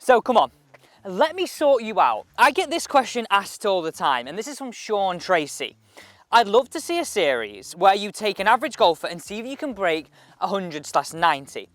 So come on, let me sort you out. I get this question asked all the time, and this is from Sean Tracy. I'd love to see a series where you take an average golfer and see if you can break 100/90.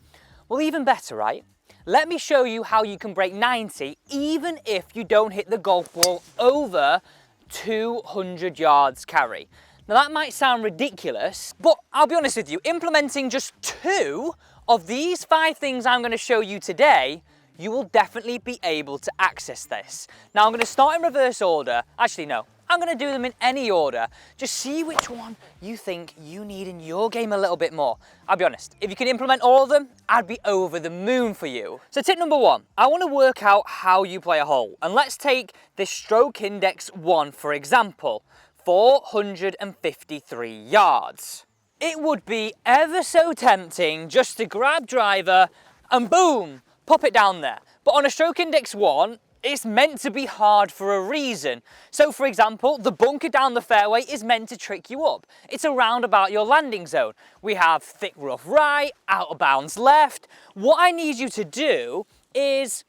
Well, even better, right? Let me show you how you can break 90 even if you don't hit the golf ball over 200 yards carry. Now that might sound ridiculous, but I'll be honest with you, implementing just 2 of these 5 things I'm going to show you today, you will definitely be able to access this. Now I'm going to start in reverse order. Actually, no, I'm going to do them in any order. Just see which one you think you need in your game a little bit more. I'll be honest, if you can implement all of them, I'd be over the moon for you. So tip number 1, I want to work out how you play a hole. And let's take this stroke index 1 for example, 453 yards. It would be ever so tempting just to grab driver and boom, pop it down there. But on a stroke index 1, it's meant to be hard for a reason. So for example, the bunker down the fairway is meant to trick you up. It's around about your landing zone. We have thick rough right, out of bounds left. What I need you to do is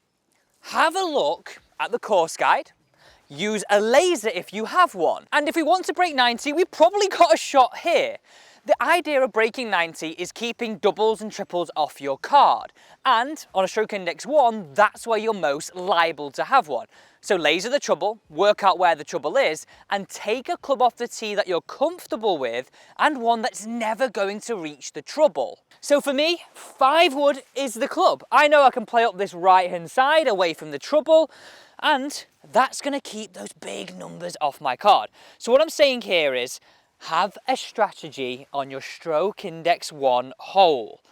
have a look at the course guide, use a laser if you have one. And if we want to break 90, we've probably got a shot here. The idea of breaking 90 is keeping doubles and triples off your card. And on a stroke index 1, that's where you're most liable to have one. So laser the trouble, work out where the trouble is, and take a club off the tee that you're comfortable with and one that's never going to reach the trouble. So for me, 5 wood is the club. I know I can play up this right-hand side away from the trouble, and that's going to keep those big numbers off my card. So what I'm saying here is, have a strategy on your stroke index 1 hole.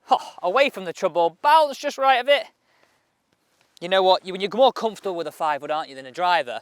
Oh, away from the trouble, bounce just right a bit. You know what, when you're more comfortable with a 5 wood, aren't you, than a driver?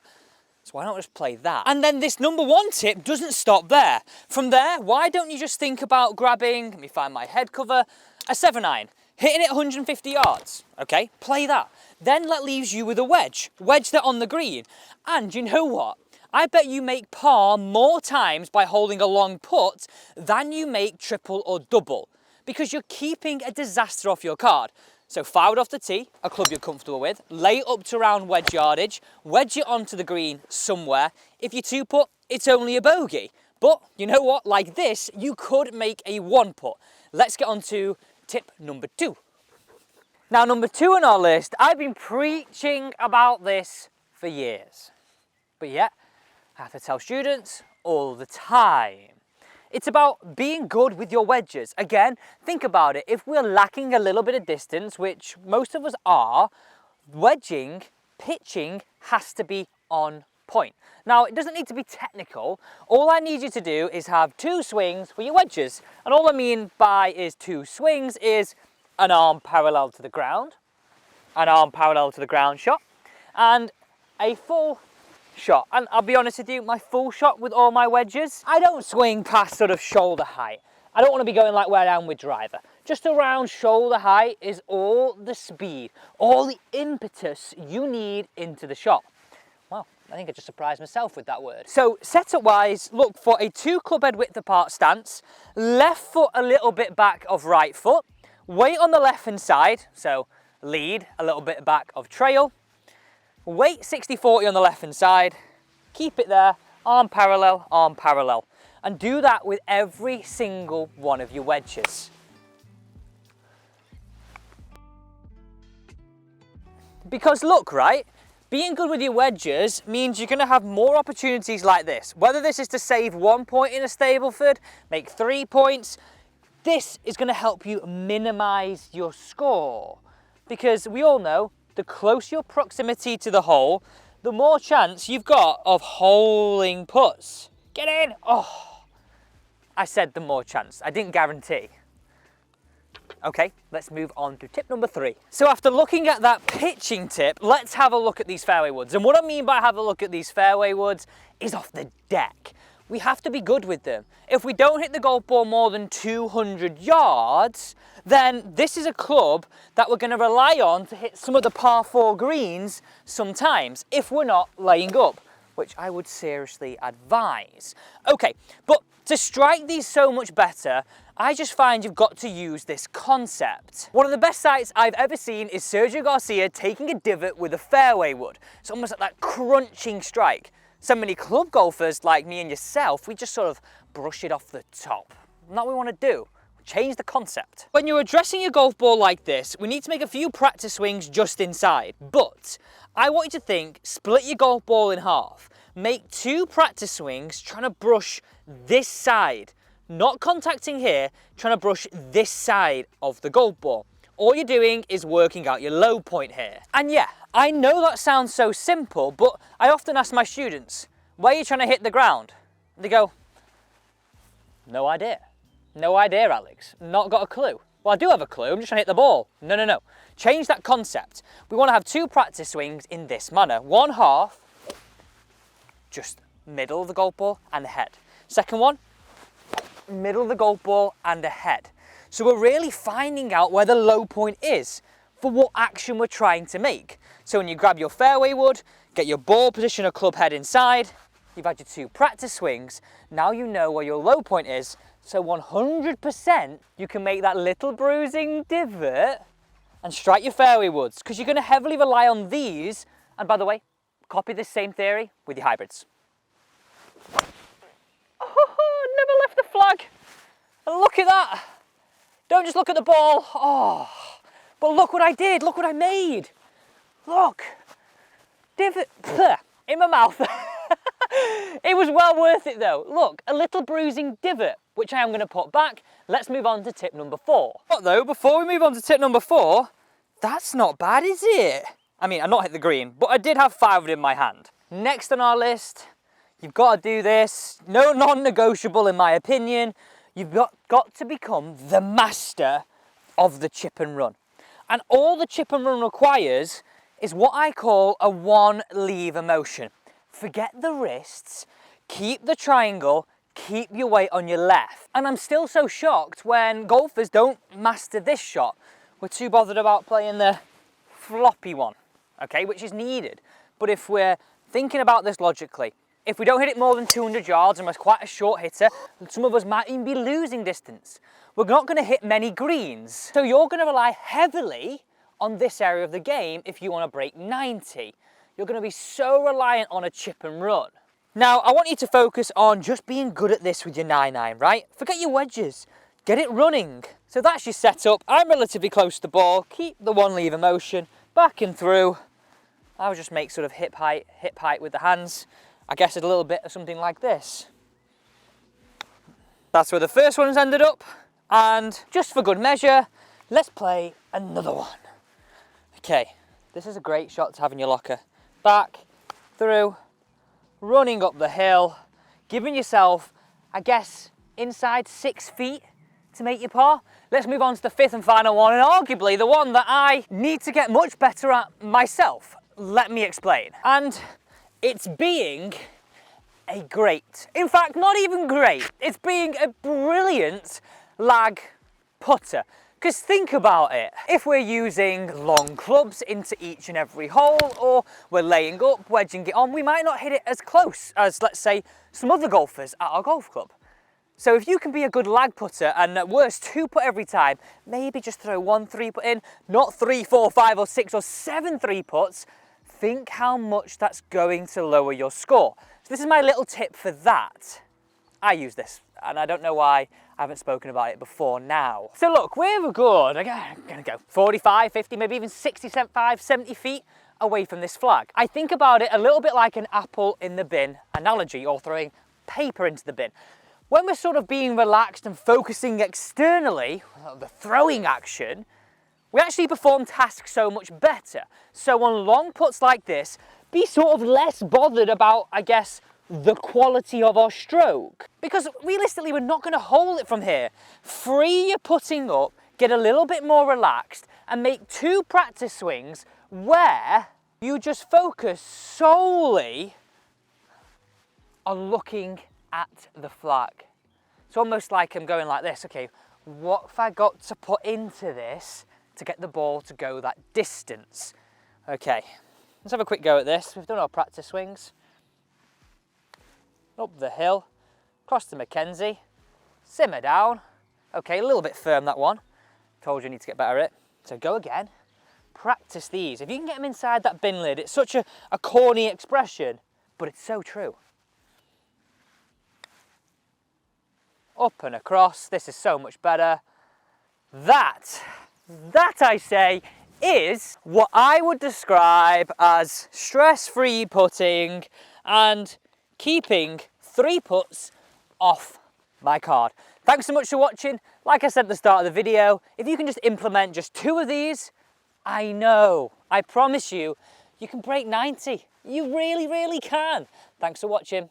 So why not just play that? And then this number 1 tip doesn't stop there. From there, why don't you just think about grabbing, let me find my head cover, a 7-iron. Hitting it 150 yards, okay? Play that. Then that leaves you with a wedge. Wedge that on the green. And you know what? I bet you make par more times by holding a long putt than you make triple or double, because you're keeping a disaster off your card. So 5 wood off the tee, a club you're comfortable with, lay it up to around wedge yardage, wedge it onto the green somewhere. If you 2-putt, it's only a bogey. But you know what? Like this, you could make a 1-putt. Let's get on to tip number 2. Now, number 2 on our list, I've been preaching about this for years, but yet I have to tell students all the time. It's about being good with your wedges. Again, think about it. If we're lacking a little bit of distance, which most of us are, wedging, pitching has to be on point. Now, it doesn't need to be technical. All I need you to do is have 2 swings for your wedges. And all I mean by is 2 swings is an arm parallel to the ground, an arm parallel to the ground shot, and a full shot. And I'll be honest with you, my full shot with all my wedges, I don't swing past sort of shoulder height. I don't want to be going like where I am with driver. Just around shoulder height is all the speed, all the impetus you need into the shot. Wow, I think I just surprised myself with that word. So setup wise, look for a 2 club head width apart stance, left foot a little bit back of right foot, weight on the left hand side, so lead a little bit back of trail, weight 60-40 on the left hand side, keep it there, arm parallel, and do that with every single one of your wedges. Because look, right, being good with your wedges means you're going to have more opportunities like this. Whether this is to save 1 point in a Stableford, make 3 points, this is going to help you minimize your score. Because we all know, the closer your proximity to the hole, the more chance you've got of holing putts. Get in! Oh, I said the more chance, I didn't guarantee. Okay, let's move on to tip number 3. So after looking at that pitching tip, let's have a look at these fairway woods. And what I mean by have a look at these fairway woods is off the deck. We have to be good with them. If we don't hit the golf ball more than 200 yards, then this is a club that we're going to rely on to hit some of the par 4 greens sometimes, if we're not laying up, which I would seriously advise. Okay, but to strike these so much better, I just find you've got to use this concept. One of the best sights I've ever seen is Sergio Garcia taking a divot with a fairway wood. It's almost like that crunching strike. So many club golfers like me and yourself, we just sort of brush it off the top. Not what we want to do. Change the concept. When you're addressing your golf ball like this, we need to make a few practice swings just inside. But I want you to think, split your golf ball in half. Make 2 practice swings trying to brush this side. Not contacting here, trying to brush this side of the golf ball. All you're doing is working out your low point here. And yeah, I know that sounds so simple, but I often ask my students, where are you trying to hit the ground? They go, no idea. No idea, Alex. Not got a clue. Well, I do have a clue, I'm just trying to hit the ball. No, no, no. Change that concept. We want to have 2 practice swings in this manner. One half, just middle of the golf ball and the head. Second one, middle of the golf ball and the head. So we're really finding out where the low point is for what action we're trying to make. So when you grab your fairway wood, get your ball position or club head inside, you've had your 2 practice swings, now you know where your low point is, so 100% you can make that little bruising divot and strike your fairway woods, because you're going to heavily rely on these. And by the way, copy this same theory with your hybrids. Oh, never left the flag. And look at that. Don't just look at the ball. Oh, but look what I did. Look what I made. Look. Divot in my mouth. It was well worth it though. Look, a little bruising divot, which I am going to put back. Let's move on to tip number 4. But though, before we move on to tip number 4, that's not bad, is it? I mean, I not hit the green, but I did have 5 in my hand. Next on our list, you've got to do this. No non-negotiable in my opinion. You've got to become the master of the chip and run. And all the chip and run requires is what I call a 1 lever motion. Forget the wrists, keep the triangle, keep your weight on your left. And I'm still so shocked when golfers don't master this shot. We're too bothered about playing the floppy one, okay, which is needed. But if we're thinking about this logically, if we don't hit it more than 200 yards and we're quite a short hitter, some of us might even be losing distance. We're not going to hit many greens. So you're going to rely heavily on this area of the game if you want to break 90. You're going to be so reliant on a chip and run. Now, I want you to focus on just being good at this with your 9-iron, right? Forget your wedges. Get it running. So that's your setup. I'm relatively close to the ball. Keep the 1 lever motion, back and through. I'll just make sort of hip height with the hands. I guess it's a little bit of something like this. That's where the first one's ended up. And just for good measure, let's play another one. Okay, this is a great shot to have in your locker. Back, through, running up the hill, giving yourself, I guess, inside 6 feet to make your par. Let's move on to the 5th and final one, and arguably the one that I need to get much better at myself. Let me explain. And it's being a great, in fact, not even great, it's being a brilliant lag putter. Because think about it, if we're using long clubs into each and every hole, or we're laying up, wedging it on, we might not hit it as close as, let's say, some other golfers at our golf club. So if you can be a good lag putter, and at worst 2 putt every time, maybe just throw 1 3-putt in, not 3, 4, 5 or 6 or 7 3-putts, think how much that's going to lower your score. So this is my little tip for that. I use this, and I don't know why I haven't spoken about it before now. So look, we're good. I'm gonna go 45, 50, maybe even 65, 70 feet away from this flag. I think about it a little bit like an apple in the bin analogy, or throwing paper into the bin. When we're sort of being relaxed and focusing externally, the throwing action, we actually perform tasks so much better. So on long putts like this, be sort of less bothered about, I guess, the quality of our stroke. Because realistically, we're not going to hold it from here. Free your putting up, get a little bit more relaxed, and make 2 practice swings where you just focus solely on looking at the flag. It's almost like I'm going like this. Okay, what have I got to put into this to get the ball to go that distance? Okay, let's have a quick go at this. We've done our practice swings. Up the hill, across to Mackenzie, simmer down, Okay, a little bit firm that one. Told you I need to get better at it. So go again. Practice these. If you can get them inside that bin lid, it's such a corny expression, but it's so true. Up and across. This is so much better. That I say, is what I would describe as stress-free putting and keeping 3 putts off my card. Thanks so much for watching. Like I said at the start of the video, if you can just implement just 2 of these, I know, I promise you, you can break 90. You really, really can. Thanks for watching.